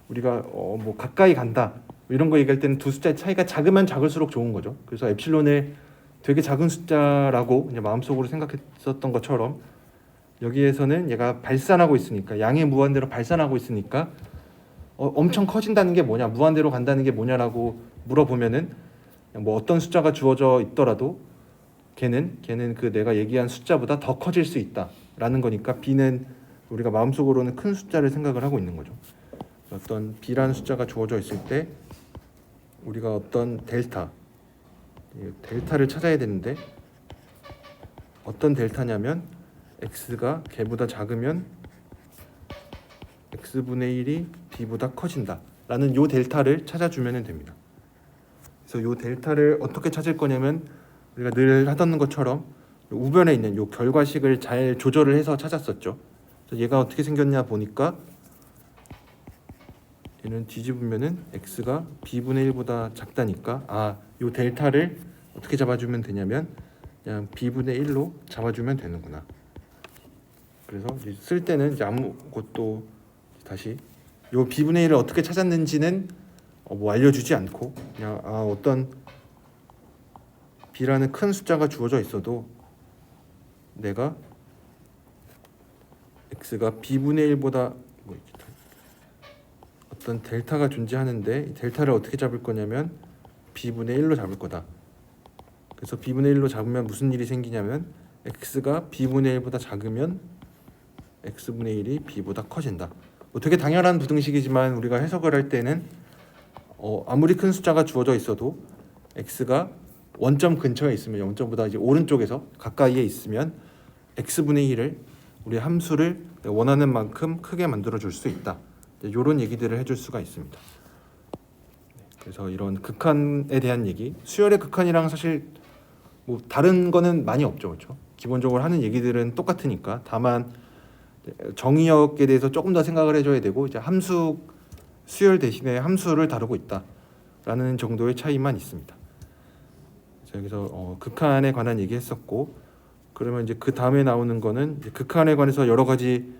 A: 우리가 뭐 가까이 간다 이런 거 얘기할 때는 두 숫자의 차이가 작으면 작을수록 좋은 거죠. 그래서 엡실론을 되게 작은 숫자라고 이제 마음속으로 생각했었던 것처럼, 여기에서는 얘가 발산하고 있으니까, 양의 무한대로 발산하고 있으니까 엄청 커진다는 게 뭐냐, 무한대로 간다는 게 뭐냐라고 물어보면은 뭐 어떤 숫자가 주어져 있더라도 걔는 그 내가 얘기한 숫자보다 더 커질 수 있다라는 거니까, b는 우리가 마음속으로는 큰 숫자를 생각을 하고 있는 거죠. 어떤 b라는 숫자가 주어져 있을 때 우리가 어떤 델타를 찾아야 되는데, 어떤 델타냐면 x가 걔보다 작으면 x분의 1이 b보다 커진다 라는 요 델타를 찾아주면 됩니다. 그래서 요 델타를 어떻게 찾을 거냐면, 우리가 늘 하던 것처럼 우변에 있는 요 결과식을 잘 조절을 해서 찾았었죠. 그래서 얘가 어떻게 생겼냐 보니까, 얘는 뒤집으면은 x가 b분의 1보다 작다니까, 요 델타를 어떻게 잡아주면 되냐면 그냥 b분의 1로 잡아주면 되는구나. 그래서 이제 쓸 때는 이제 아무것도 다시 요 b분의 1을 어떻게 찾았는지는 뭐 알려주지 않고, 그냥 어떤 b라는 큰 숫자가 주어져 있어도 내가 x가 b분의 1보다 어떤 델타가 존재하는데, 이 델타를 어떻게 잡을 거냐면 b분의 1로 잡을 거다. 그래서 b분의 1로 잡으면 무슨 일이 생기냐면, x가 b분의 1보다 작으면 x분의 1이 b보다 커진다. 뭐 되게 당연한 부등식이지만 우리가 해석을 할 때는 아무리 큰 숫자가 주어져 있어도 x가 원점 근처에 있으면, 원점보다 이제 오른쪽에서 가까이에 있으면 x분의 1을 우리 함수를 원하는 만큼 크게 만들어 줄 수 있다. 이런 얘기들을 해줄 수가 있습니다. 그래서 이런 극한에 대한 얘기, 수열의 극한이랑 사실 뭐 다른 거는 많이 없죠, 그렇죠? 기본적으로 하는 얘기들은 똑같으니까. 다만 정의역에 대해서 조금 더 생각을 해줘야 되고 이제 함수 수열 대신에 함수를 다루고 있다라는 정도의 차이만 있습니다. 여기서 극한에 관한 얘기했었고 그러면 이제 그 다음에 나오는 거는 이제 극한에 관해서 여러 가지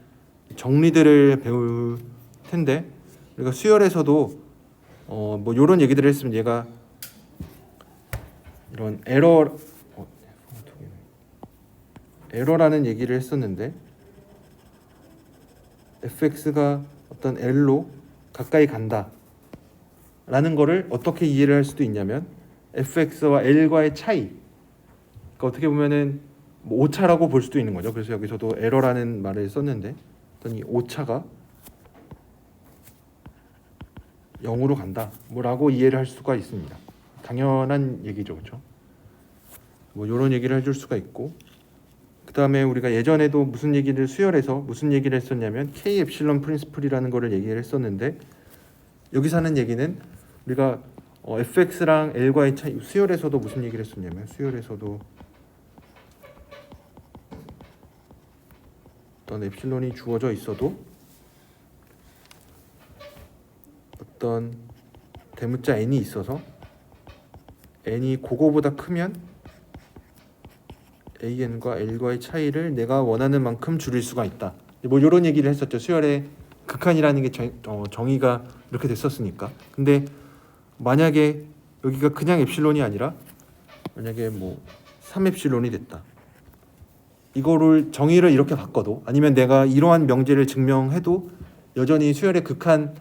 A: 정리들을 배울 텐데 우리가 수열에서도 뭐 이런 얘기들을 했으면 얘가 이런 에러라는 얘기를 했었는데 fx가 어떤 l로 가까이 간다 라는 거를 어떻게 이해를 할 수도 있냐면 fx와 l과의 차이, 그러니까 어떻게 보면은 뭐 오차라고 볼 수도 있는 거죠. 그래서 여기서도 에러라는 말을 썼는데 어떤 이 오차가 0으로 간다 뭐라고 이해를 할 수가 있습니다. 당연한 얘기죠, 그렇죠? 뭐 이런 얘기를 해줄 수가 있고, 그 다음에 우리가 예전에도 무슨 얘기를 수열해서 무슨 얘기를 했었냐면 K 엡실론 프린시플이라는 거를 얘기를 했었는데 여기서 하는 얘기는 우리가 fx랑 l과의 차이, 수열에서도 무슨 얘기를 했었냐면 수열에서도 어떤 엡실론이 주어져 있어도 어떤 대문자 n이 있어서 n이 그거보다 크면 an과 l과의 차이를 내가 원하는 만큼 줄일 수가 있다. 뭐 이런 얘기를 했었죠. 수열의 극한이라는 게 정의가 이렇게 됐었으니까. 근데 만약에 여기가 그냥 엡실론이 아니라 만약에 뭐 3엡실론이 됐다. 이거를 정의를 이렇게 바꿔도 아니면 내가 이러한 명제를 증명해도 여전히 수열의 극한을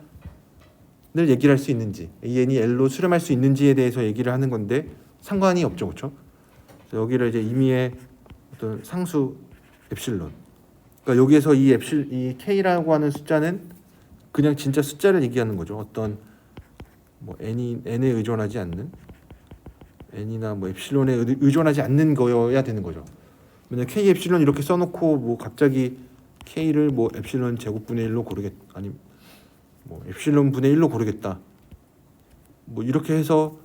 A: 얘기를 할 수 있는지, an이 l로 수렴할 수 있는지에 대해서 얘기를 하는 건데 상관이 없죠, 그렇죠? 여기를 이제 임의의 어떤 상수 엡실론. 그러니까 여기에서 이 k라고 하는 숫자는 그냥 진짜 숫자를 얘기하는 거죠. 어떤 뭐 n에 의존하지 않는 n이나 뭐 엡실론에 의존하지 않는 거여야 되는 거죠. 만약 k 엡실론 이렇게 써놓고 뭐 갑자기 k를 뭐 엡실론 제곱분의 1로 고르겠 아니 뭐 엡실론 분의 1로 고르겠다. 뭐 이렇게 해서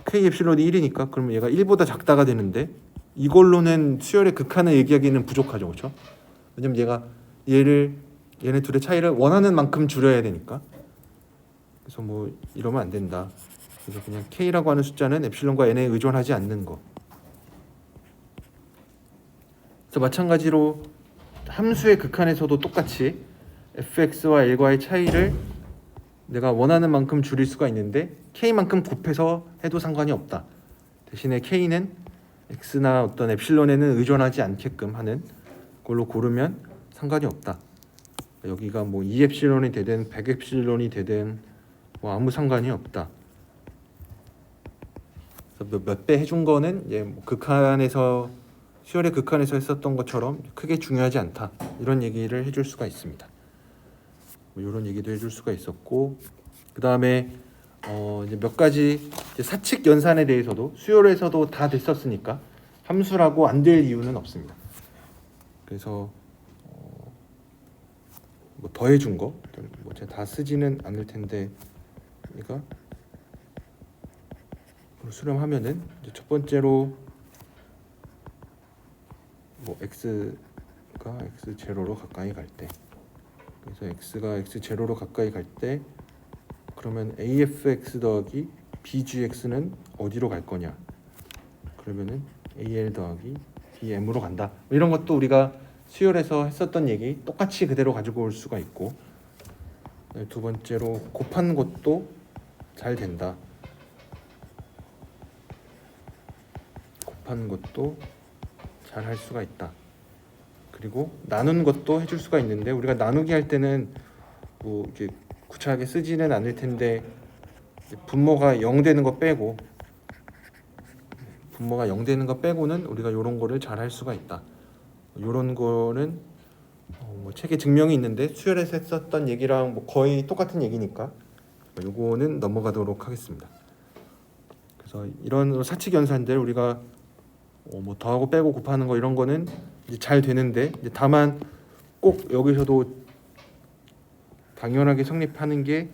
A: k 엡실론이 1이니까 그러면 얘가 1보다 작다가 되는데 이걸로는 수열의 극한을 얘기하기는 부족하죠, 그렇죠? 왜냐면 얘네 둘의 차이를 원하는 만큼 줄여야 되니까. 그래서 뭐 이러면 안 된다. 그래서 그냥 k라고 하는 숫자는 엡실론과 n에 의존하지 않는 거. 그래서 마찬가지로 함수의 극한에서도 똑같이 fx와 l과의 차이를 내가 원하는 만큼 줄일 수가 있는데 k만큼 곱해서 해도 상관이 없다. 대신에 k는 x나 어떤 엡실론에는 의존하지 않게끔 하는 걸로 고르면 상관이 없다. 여기가 뭐 2엡실론이 되든 100엡실론이 되든 뭐 아무 상관이 없다. 몇 배 해준 거는 뭐 극한에서 수열의 극한에서 했었던 것처럼 크게 중요하지 않다. 이런 얘기를 해줄 수가 있습니다. 뭐 이런 얘기도 해줄 수가 있었고, 그 다음에 이제 몇 가지 이제 사칙 연산에 대해서도 수열에서도 다 됐었으니까 함수라고 안 될 이유는 없습니다. 그래서 뭐 더해준 거, 뭐 제가 다 쓰지는 않을 텐데, 그러니까 수렴하면은 이제 첫 번째로 뭐 x가 x 제로로 가까이 갈 때, 그래서 x가 x 제로로 가까이 갈 때, 그러면 afx 더하기 bgx는 어디로 갈 거냐? 그러면은 al 더하기 bm으로 간다. 이런 것도 우리가 수열에서 했었던 얘기 똑같이 그대로 가지고 올 수가 있고, 두 번째로 곱한 것도 잘 된다. 곱한 것도 잘 할 수가 있다. 그리고 나눈 것도 해줄 수가 있는데 우리가 나누기 할 때는 뭐 이렇게 구차하게 쓰지는 않을 텐데 분모가 0 되는 거 빼고 는 우리가 이런 거를 잘 할 수가 있다. 이런 거는 뭐 책에 증명이 있는데 수열에서 했었던 얘기랑 뭐 거의 똑같은 얘기니까 요거는 넘어가도록 하겠습니다. 그래서 이런 사칙 연산들 우리가 뭐 더하고 빼고 곱하는 거 이런 거는 이제 잘 되는데 이제 다만 꼭 여기서도 당연하게 성립하는 게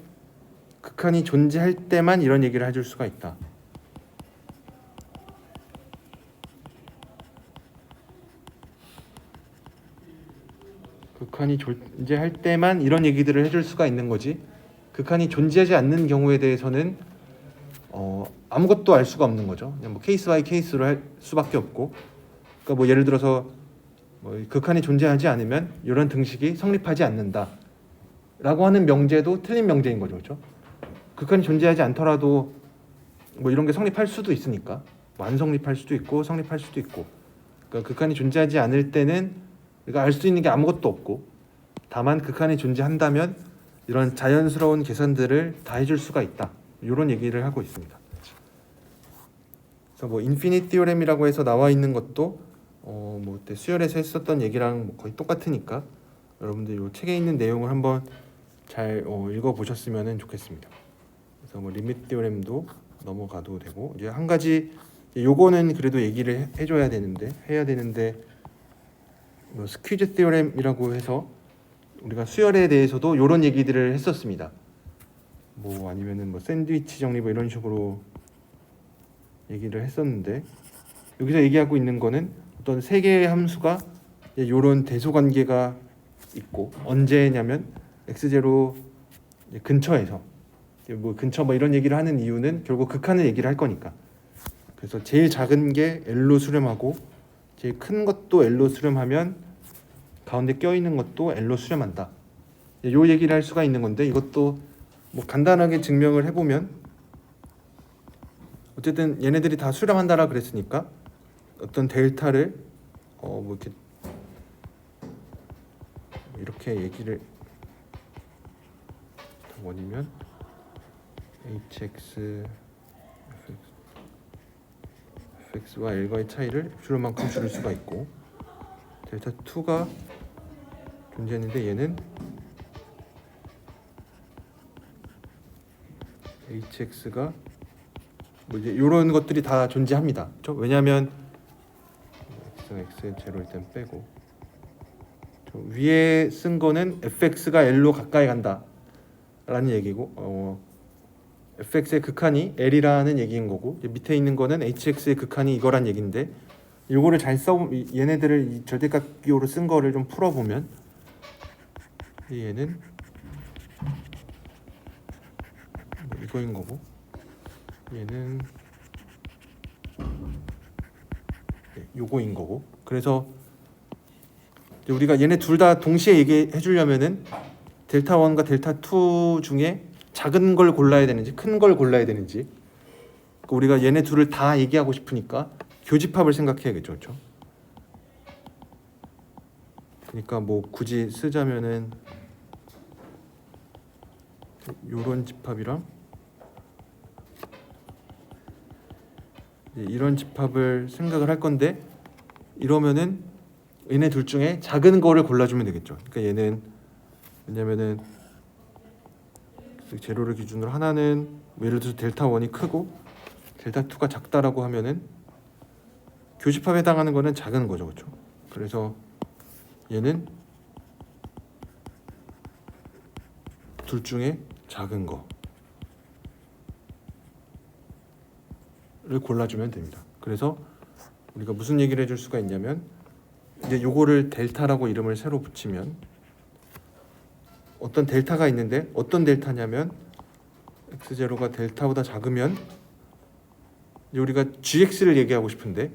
A: 극한이 존재할 때만 이런 얘기를 해줄 수가 있다. 극한이 존재할 때만 이런 얘기들을 해줄 수가 있는 거지. 극한이 존재하지 않는 경우에 대해서는 아무것도 알 수가 없는 거죠. 그냥 뭐 케이스 바이 케이스로 할 수밖에 없고. 그러니까 뭐 예를 들어서 뭐 극한이 존재하지 않으면 이런 등식이 성립하지 않는다라고 하는 명제도 틀린 명제인 거죠, 그렇죠? 극한이 존재하지 않더라도 뭐 이런 게 성립할 수도 있으니까 뭐 안 성립할 수도 있고 성립할 수도 있고. 그러니까 극한이 존재하지 않을 때는 우리가 알 수 있는 게 아무것도 없고, 다만 극한이 존재한다면 이런 자연스러운 계산들을 다 해줄 수가 있다. 이런 얘기를 하고 있습니다. 그래서 뭐 인피니트 티오렘이라고 해서 나와 있는 것도 뭐 그때 수열에서 했었던 얘기랑 뭐 거의 똑같으니까 여러분들 이 책에 있는 내용을 한번 잘 읽어 보셨으면 좋겠습니다. 그래서 뭐 리미트 티오렘도 넘어가도 되고, 이제 한 가지 요거는 그래도 얘기를 해줘야 되는데 해야 되는데 뭐 스퀴즈 티오렘이라고 해서 우리가 수열에 대해서도 이런 얘기들을 했었습니다. 뭐 아니면은 뭐 샌드위치 정리 뭐 이런 식으로 얘기를 했었는데, 여기서 얘기하고 있는 거는 어떤 세 개의 함수가 이런 대소 관계가 있고, 언제냐면 x0 근처에서 뭐 근처 뭐 이런 얘기를 하는 이유는 결국 극한을 얘기를 할 거니까. 그래서 제일 작은 게 L로 수렴하고 제일 큰 것도 L로 수렴하면 가운데 껴있는 것도 L로 수렴한다. 요 얘기를 할 수가 있는 건데, 이것도 뭐 간단하게 증명을 해보면 어쨌든 얘네들이 다 수렴한다라 그랬으니까 어떤 델타를 뭐 이렇게 얘기를 원이면 hx fx와 l과의 차이를 엡실론만큼 줄일 수가 있고, 델타 2가 존재했는데 얘는 hx가 뭐 이제 이런 것들이 다 존재합니다. 그렇죠? 왜냐하면 x는 x의 0일 땐 빼고 위에 쓴 거는 fx가 l로 가까이 간다라는 얘기고, fx의 극한이 l이라는 얘기인 거고, 밑에 있는 거는 hx의 극한이 이거란 얘기인데, 요거를 잘 얘네들을 이 절대값 기호로 쓴 거를 좀 풀어보면 얘는 이거인 거고, 얘는 요거인 거고. 그래서 우리가 얘네 둘 다 동시에 얘기해 주려면은 델타 1과 델타 2 중에 작은 걸 골라야 되는지 큰 걸 골라야 되는지, 우리가 얘네 둘을 다 얘기하고 싶으니까 교집합을 생각해야겠죠, 그렇죠? 그러니까 뭐 굳이 쓰자면은 요런 집합이랑 이런 집합을 생각을 할 건데, 이러면은 얘네 둘 중에 작은 거를 골라주면 되겠죠. 그러니까 얘는 왜냐면은 제로를 기준으로 하나는 예를 들어서 델타 1이 크고 델타 2가 작다라고 하면은 교집합에 해당하는 거는 작은 거죠, 그렇죠? 그래서 얘는 둘 중에 작은 거를 골라주면 됩니다. 그래서 우리가 무슨 얘기를 해줄 수가 있냐면, 이제 요거를 델타라고 이름을 새로 붙이면 어떤 델타가 있는데, 어떤 델타냐면 x0가 델타보다 작으면 우리가 gx를 얘기하고 싶은데,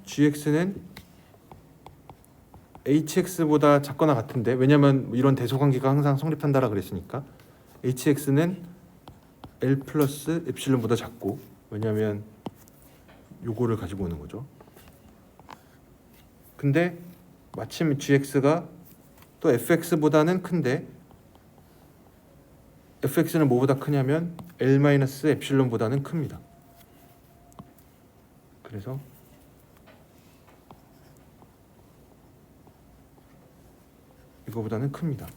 A: gx는 hx보다 작거나 같은데, 왜냐면 이런 대소관계가 항상 성립한다라 그랬으니까 hx는 l 플러스 엡실론보다 작고, 왜냐면 요거를 가지고 오는 거죠. 근데 마침 gx가 또 fx보다는 큰데, fx는 뭐보다 크냐면 l 마이너스 엡실론보다는 큽니다. 그래서 이거보다는 큽니다.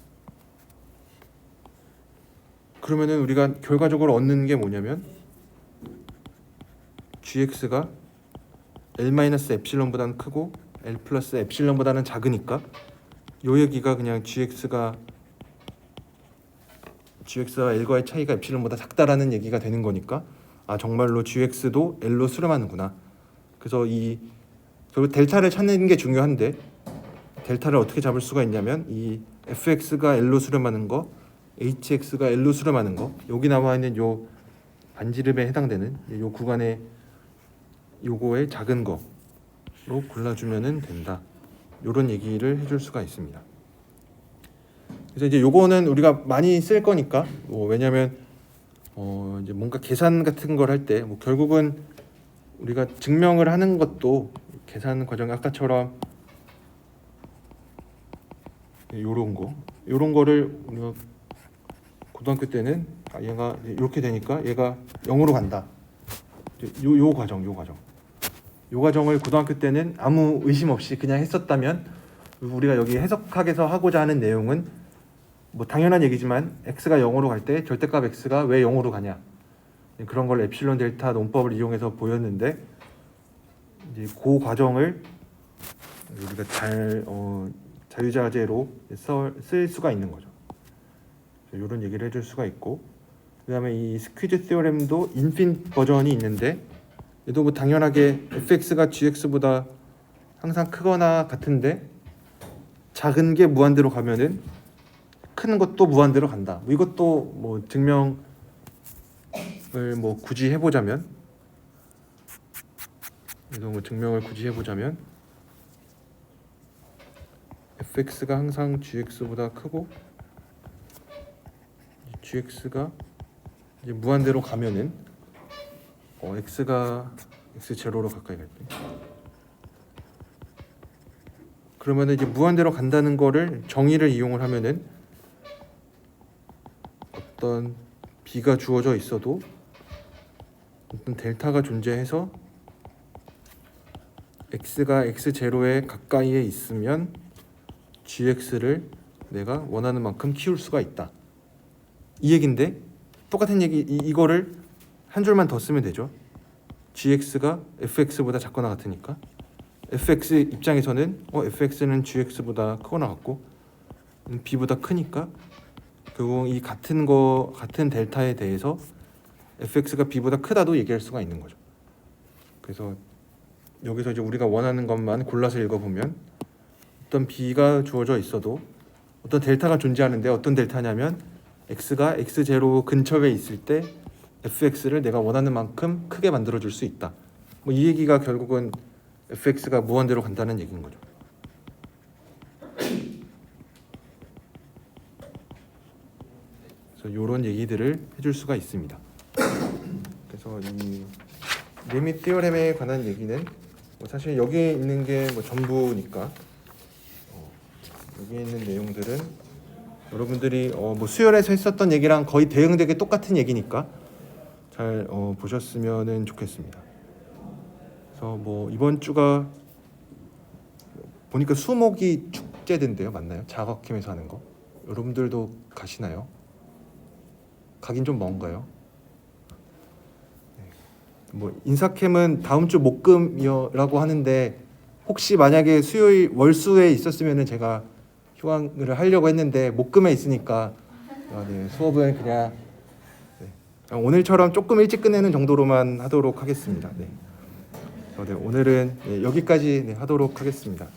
A: 그러면은 우리가 결과적으로 얻는 게 뭐냐면 gx가 l 마이너스 엡실론보다는 크고 l 플러스 엡실론보다는 작으니까 요 얘기가 그냥 gx가 l과의 차이가 엡실론보다 작다라는 얘기가 되는 거니까, 아 정말로 gx도 l로 수렴하는구나. 그래서 이 결국 델타를 찾는 게 중요한데, 델타를 어떻게 잡을 수가 있냐면 이 fx가 l로 수렴하는 거, hx가 l로 수렴하는 거, 여기 나와 있는 요 반지름에 해당되는 요 구간의 요거의 작은 거로 골라주면은 된다. 요런 얘기를 해줄 수가 있습니다. 그래서 이제 요거는 우리가 많이 쓸 거니까 왜냐면 이제 뭔가 계산 같은 걸 할 때 결국은 우리가 증명을 하는 것도 계산 과정 아까처럼 요런 거를 우리가 고등학교 때는 얘가 이렇게 되니까 얘가 0으로 간다. 요 과정을 고등학교 때는 아무 의심 없이 그냥 했었다면 우리가 여기 해석학에서 하고자 하는 내용은 당연한 얘기지만 x가 0으로 갈 때 절대값 x가 왜 0으로 가냐 그런 걸 엡실론 델타 논법을 이용해서 보였는데 이제 그 과정을 우리가 자유자재로 쓸 수가 있는 거죠. 이런 얘기를 해줄 수가 있고, 그다음에 이 스퀴즈 티오렘도 인피니트 버전이 있는데 얘도 당연하게 fx가 gx보다 항상 크거나 같은데 작은 게 무한대로 가면은 큰 것도 무한대로 간다. 이것도 증명을 굳이 해보자면 fx가 항상 gx보다 크고 gx가 이제 무한대로 가면은 x가 x0로 가까이 갈 때 그러면은 이제 무한대로 간다는 거를 정의를 이용을 하면은 어떤 b가 주어져 있어도 어떤 델타가 존재해서 x가 x0에 가까이에 있으면 gx를 내가 원하는 만큼 키울 수가 있다. 이 얘긴데 똑같은 얘기 이거를 한 줄만 더 쓰면 되죠. gx가 fx보다 작거나 같으니까 fx 입장에서는 fx는 gx보다 크거나 같고 b보다 크니까 결국 이 같은 델타에 대해서 fx가 b보다 크다도 얘기할 수가 있는 거죠. 그래서 여기서 이제 우리가 원하는 것만 골라서 읽어보면 어떤 b가 주어져 있어도 어떤 델타가 존재하는데 어떤 델타냐면 x가 x0 근처에 있을 때 fx를 내가 원하는 만큼 크게 만들어 줄 수 있다. 이 얘기가 결국은 fx가 무한대로 간다는 얘기인 거죠. 그래서 이런 얘기들을 해줄 수가 있습니다. 그래서 이 리밋 티오렘에 관한 얘기는 사실 여기에 있는 게 전부니까 여기에 있는 내용들은 여러분들이 수열에서 했었던 얘기랑 거의 대응되게 똑같은 얘기니까 잘 보셨으면 좋겠습니다. 그래서 이번 주가 보니까 수목이 축제된대요. 맞나요? 자각캠에서 하는 거. 여러분들도 가시나요? 가긴 좀 먼가요? 인사캠은 다음 주 목금이라고 하는데 혹시 만약에 수요일 월수에 있었으면은 제가 휴강을 하려고 했는데 목금에 있으니까 수업은 그냥 오늘처럼 조금 일찍 끝내는 정도로만 하도록 하겠습니다. 오늘은 여기까지 하도록 하겠습니다.